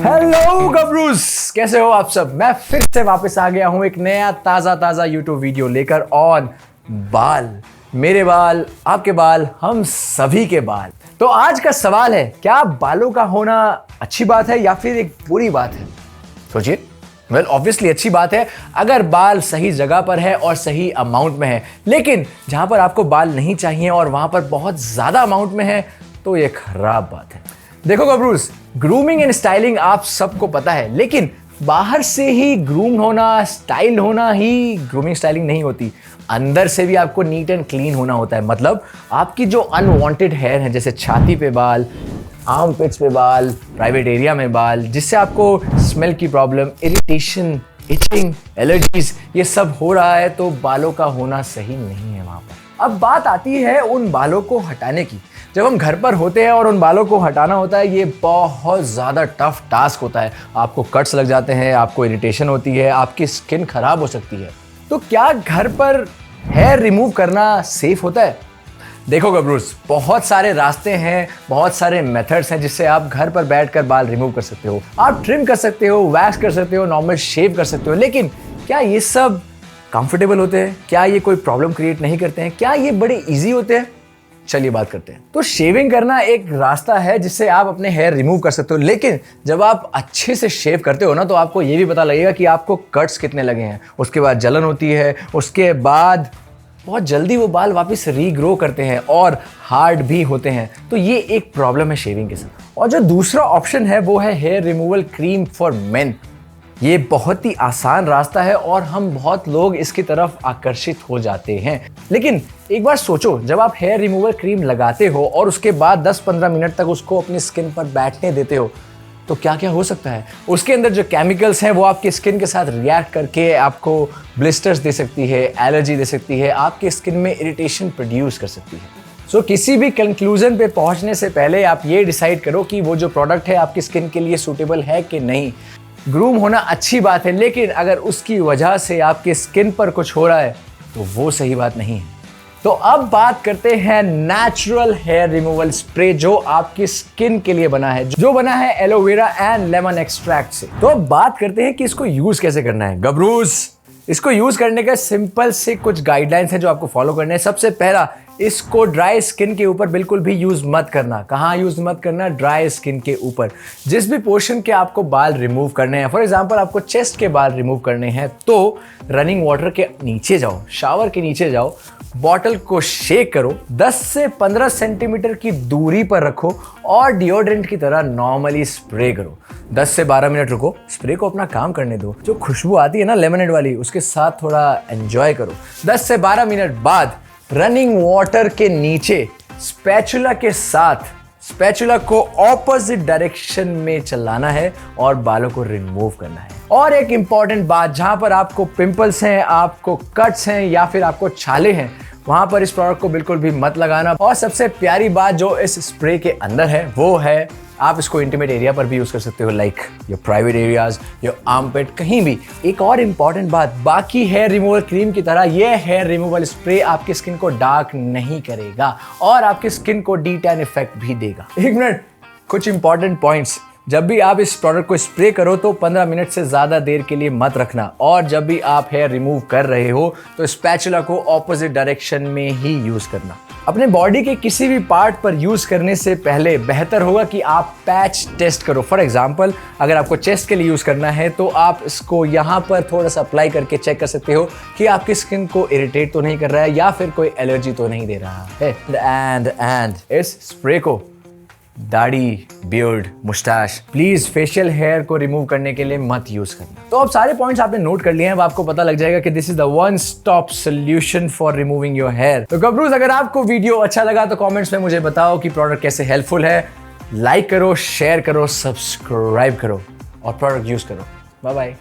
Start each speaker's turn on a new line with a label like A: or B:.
A: Hello गबरूज, कैसे हो आप सब। मैं फिर से वापस आ गया हूं एक नया ताजा यूट्यूब वीडियो लेकर ऑन बाल। मेरे बाल, आपके बाल, हम सभी के बाल। तो आज का सवाल है, क्या बालों का होना अच्छी बात है या फिर एक बुरी बात है। सोचिए। वेल ऑब्वियसली अच्छी बात है अगर बाल सही जगह पर है और सही अमाउंट में है, लेकिन जहां पर आपको बाल नहीं चाहिए और वहां पर बहुत ज्यादा अमाउंट में है तो ये खराब बात है। देखो गबरूज, ग्रूमिंग एंड स्टाइलिंग आप सबको पता है, लेकिन बाहर से ही ग्रूम होना, स्टाइल होना ही ग्रूमिंग स्टाइलिंग नहीं होती। अंदर से भी आपको नीट एंड क्लीन होना होता है। मतलब आपकी जो अनवांटेड हेयर है, जैसे छाती पे बाल, आर्म पिट्स पे बाल, प्राइवेट एरिया में बाल, जिससे आपको स्मेल की प्रॉब्लम, इरिटेशन, इचिंग, एलर्जीज, ये सब हो रहा है, तो बालों का होना सही नहीं है वहां पर। अब बात आती है उन बालों को हटाने की। जब हम घर पर होते हैं और उन बालों को हटाना होता है, ये बहुत ज़्यादा टफ टास्क होता है। आपको कट्स लग जाते हैं, आपको इरिटेशन होती है, आपकी स्किन खराब हो सकती है। तो क्या घर पर हेयर रिमूव करना सेफ होता है? देखो गबरूज, बहुत सारे रास्ते हैं, बहुत सारे मेथड्स हैं जिससे आप घर पर बैठकर बाल रिमूव कर सकते हो। आप ट्रिम कर सकते हो, वैक्स कर सकते हो, नॉर्मल शेव कर सकते हो, लेकिन क्या ये सब कंफर्टेबल होते हैं? क्या ये कोई प्रॉब्लम क्रिएट नहीं करते हैं? क्या ये बड़े ईजी होते हैं? चलिए बात करते हैं। तो शेविंग करना एक रास्ता है जिससे आप अपने हेयर रिमूव कर सकते हो, लेकिन जब आप अच्छे से शेव करते हो ना, तो आपको ये भी पता लगेगा कि आपको कट्स कितने लगे हैं। उसके बाद जलन होती है, उसके बाद बहुत जल्दी वो बाल वापस रीग्रो करते हैं और हार्ड भी होते हैं। तो ये एक प्रॉब्लम है शेविंग के साथ। और जो दूसरा ऑप्शन है वो है hair removal cream for men. ये बहुत ही आसान रास्ता है और हम बहुत लोग इसकी तरफ आकर्षित हो जाते हैं। लेकिन एक बार सोचो, जब आप हेयर रिमूवल क्रीम लगाते हो और उसके बाद 10-15 मिनट तक उसको अपनी स्किन पर बैठने देते हो, तो क्या क्या हो सकता है। उसके अंदर जो केमिकल्स हैं वो आपकी स्किन के साथ रिएक्ट करके आपको ब्लिस्टर्स दे सकती है, एलर्जी दे सकती है, आपकी स्किन में इरिटेशन प्रोड्यूस कर सकती है। सो किसी भी कंक्लूजन पे पहुंचने से पहले आप ये डिसाइड करो कि वो जो प्रोडक्ट है आपकी स्किन के लिए सूटेबल है कि नहीं। ग्रूम होना अच्छी बात है, लेकिन अगर उसकी वजह से आपकी स्किन पर कुछ हो रहा है तो वो सही बात नहीं है। तो अब बात करते हैं नेचुरल हेयर रिमूवल स्प्रे, जो आपकी स्किन के लिए बना है, जो बना है एलोवेरा एंड लेमन एक्सट्रैक्ट से। तो अब बात करते हैं कि इसको यूज कैसे करना है। गबरूज, इसको यूज करने का सिंपल से कुछ गाइडलाइंस है जो आपको फॉलो करने हैं। सबसे पहला, इसको ड्राई स्किन के ऊपर बिल्कुल भी यूज मत करना। कहाँ यूज मत करना? ड्राई स्किन के ऊपर। जिस भी पोर्शन के आपको बाल रिमूव करने हैं, फॉर एग्जांपल आपको चेस्ट के बाल रिमूव करने हैं, तो रनिंग वाटर के नीचे जाओ, शावर के नीचे जाओ, बॉटल को शेक करो, 10 से 15 सेंटीमीटर की दूरी पर रखो और डिओड्रेंट की तरह नॉर्मली स्प्रे करो। 10 से 12 मिनट रुको, स्प्रे को अपना काम करने दो। जो खुशबू आती है ना लेमनेड वाली, उसके साथ थोड़ा एंजॉय करो। 10 से 12 मिनट बाद रनिंग वाटर के नीचे स्पैचुला के साथ स्पैचुला को ऑपोजिट डायरेक्शन में चलाना है और बालों को रिमूव करना है। और एक इंपॉर्टेंट बात, जहां पर आपको पिंपल्स हैं, आपको कट्स हैं या फिर आपको छाले हैं, वहां पर इस प्रोडक्ट को बिल्कुल भी मत लगाना। और सबसे प्यारी बात जो इस स्प्रे के अंदर है वो है, आप इसको इंटीमेट एरिया पर भी यूज कर सकते हो, like your private areas, your armpit, कहीं भी। एक और इंपॉर्टेंट बात, बाकी हेयर रिमूवल क्रीम की तरह ये हेयर रिमूवल स्प्रे आपकी स्किन को डार्क नहीं करेगा और आपकी स्किन को डी टैन इफेक्ट भी देगा। एक मिनट, कुछ इंपॉर्टेंट पॉइंट्स। जब भी आप इस प्रोडक्ट को स्प्रे करो तो 15 मिनट से ज़्यादा देर के लिए मत रखना, और जब भी आप हेयर रिमूव कर रहे हो तो स्पैचुला को ऑपोजिट डायरेक्शन में ही यूज़ करना। अपने बॉडी के किसी भी पार्ट पर यूज़ करने से पहले बेहतर होगा कि आप पैच टेस्ट करो। फॉर एग्जांपल, अगर आपको चेस्ट के लिए यूज़ करना है तो आप इसको यहाँ पर थोड़ा सा अप्लाई करके चेक कर सकते हो कि आपकी स्किन को इरिटेट तो नहीं कर रहा है या फिर कोई एलर्जी तो नहीं दे रहा है। एंड इस स्प्रे को दाढ़ी, beard, moustache, please facial hair को रिमूव करने के लिए मत यूज करना। तो अब सारे पॉइंट्स आपने नोट कर लिए हैं, अब आपको पता लग जाएगा कि this is the one stop solution for removing your hair. तो गबरूज, अगर आपको वीडियो अच्छा लगा तो कमेंट्स में मुझे बताओ कि प्रोडक्ट कैसे हेल्पफुल है। लाइक करो, शेयर करो, सब्सक्राइब करो और प्रोडक्ट यूज करो। Bye bye.